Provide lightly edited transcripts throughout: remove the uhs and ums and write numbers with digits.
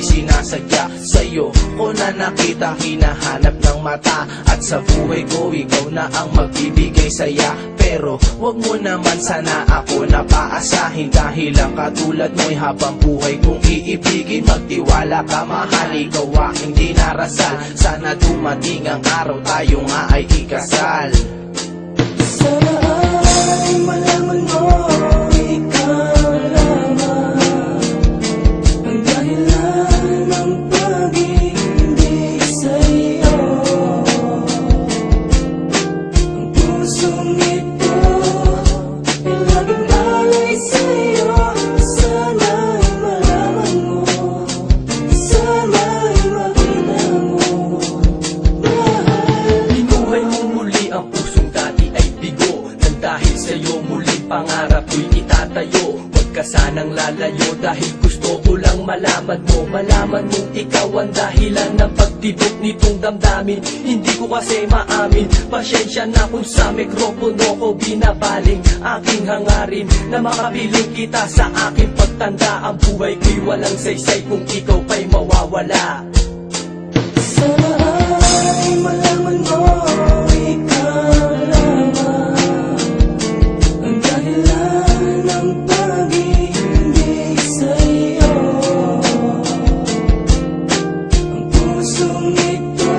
sinasadya. Sa'yo ko na nakita, hinahanap ng mata, at sa buhay ko ikaw na ang magbibigay saya. Pero wag mo naman sana ako napaasahin, dahil ang katulad mo'y habang buhay kong iibigin. Magtiwala ka mahal, ikaw aking dinarasal, sana dumating ang araw tayo nga ay ikasal. Sana ay malaman mo, ikaw lamang ang dahilan ng pag-ibig sa'yo. Ang pusong ito ay laging alay sa'yo. Sana ay malaman mo, sana ay makita mo, mahal. Binuhay mo muli ang pusong dati ay bigo, nang dahil sa'yo muling pangarap ko'y itatayo. Huwag ka sanang lalayo, dahil gusto ko lang malaman mo, malaman mong ikaw ang dahilan ng pagtibok nitong damdamin. Hindi ko kasi maamin, pasensya na kung sa mikropono ko binabaling aking hangarin, na makapiling kita sa aking pagtanda. Ang buhay ko'y walang saysay kung ikaw pa'y mawawala. Sana ay malaman mo, ikaw lamang ang dahilan ng pag-ibig sa'yo. Ang pusong ito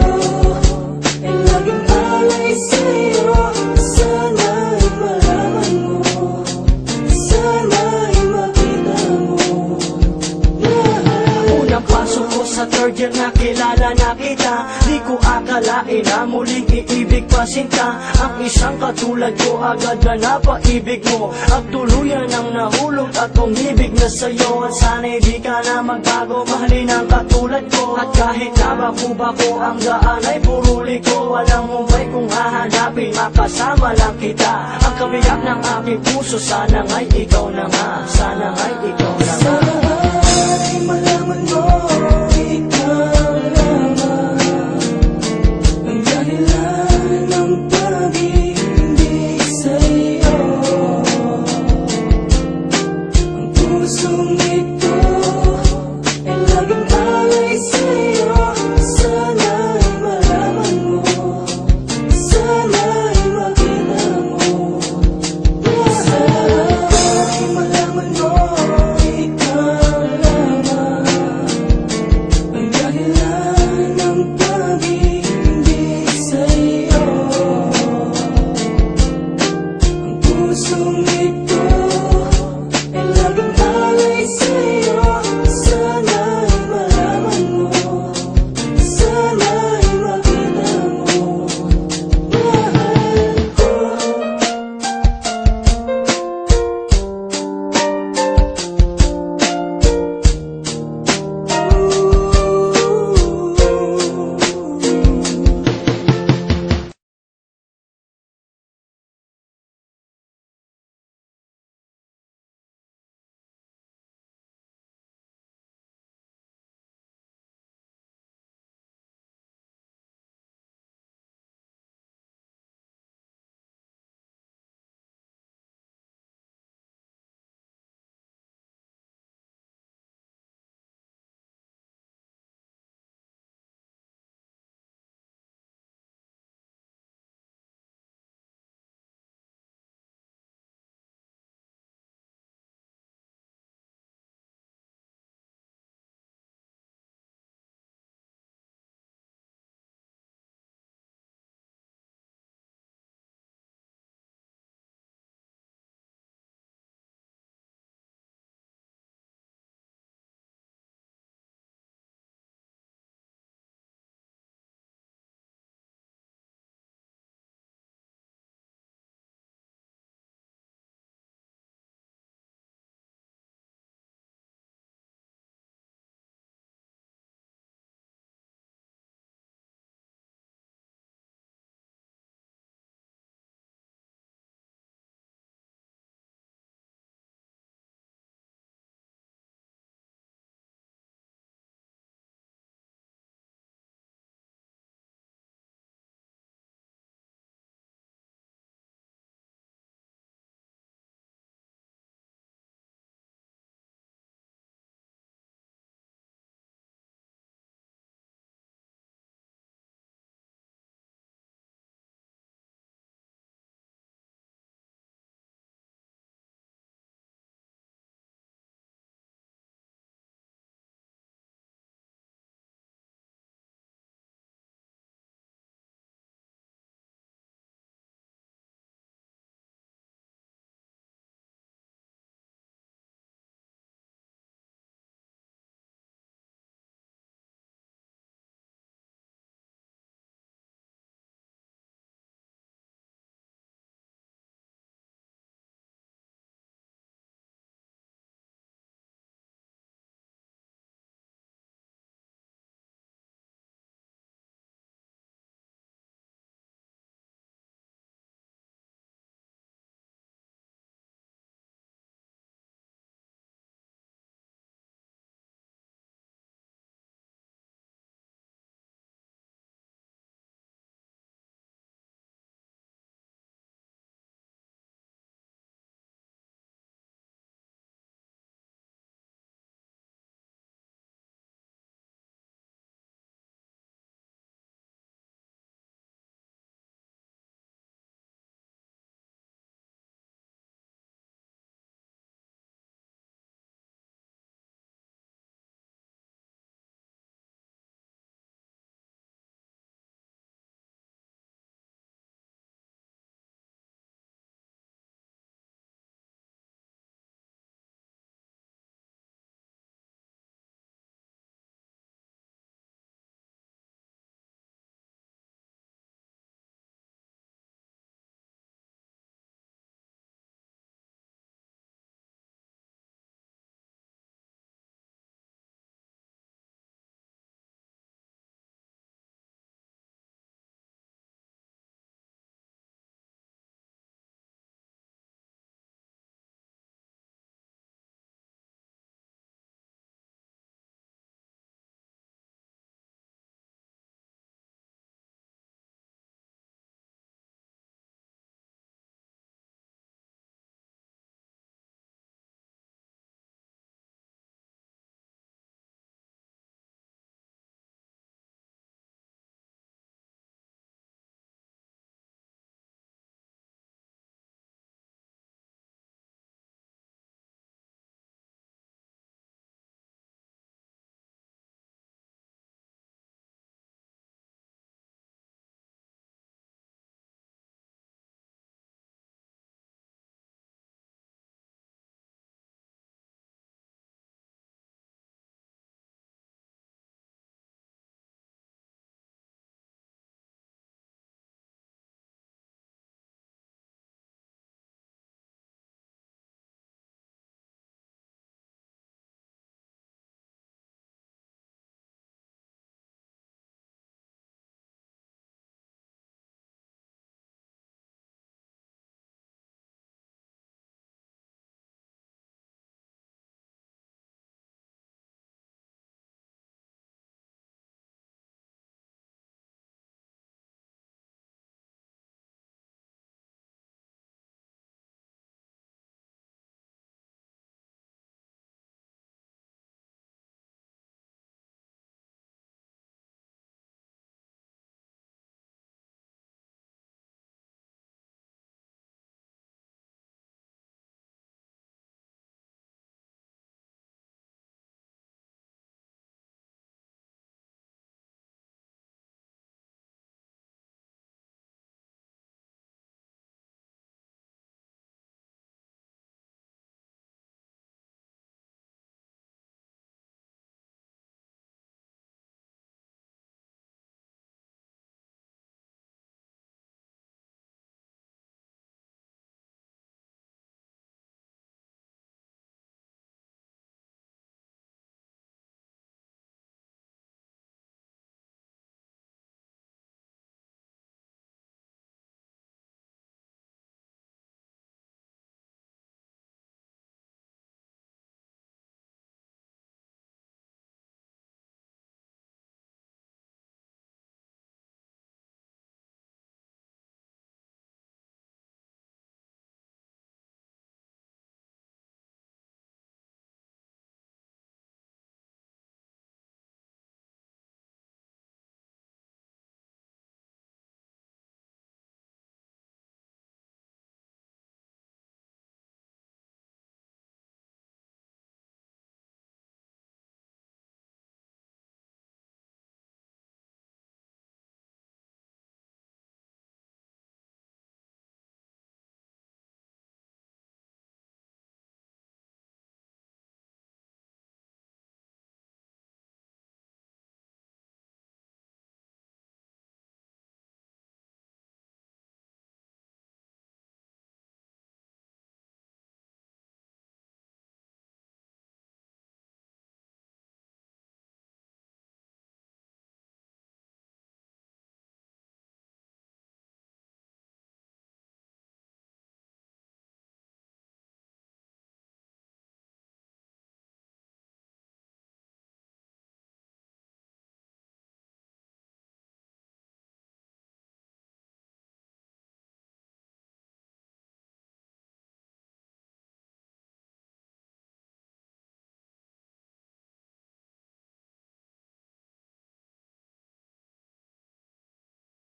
ay laging alay sa'yo. Sana ay malaman mo, sana ay makita mo, mahal. Unang pasok ko sa third year, nakilala na kita. Di ko akalain na muling iibig pa sinta. Ang isang katulad ko agad na napaibig mo, at tuluyan ang nahulog at umibig na sa'yo. At sana'y di ka na magbago, mahalin ang katulad ko. At kahit nabako-bako ang daan ay puro liko, walang mumbay kung hahanapin, makasama lang kita. Ang kabiyak ng aking puso, sana nga'y ikaw na nga, sana nga'y ikaw na nga. Sana ay malaman mo, ikaw lamang ang dahilan ng pag-ibig sa'yo. Ang pusong ito ay laging alay sa'yo. Sana ay malaman mo, sana ay makita mo, sana ay malaman mo, ikaw lamang ang dahilan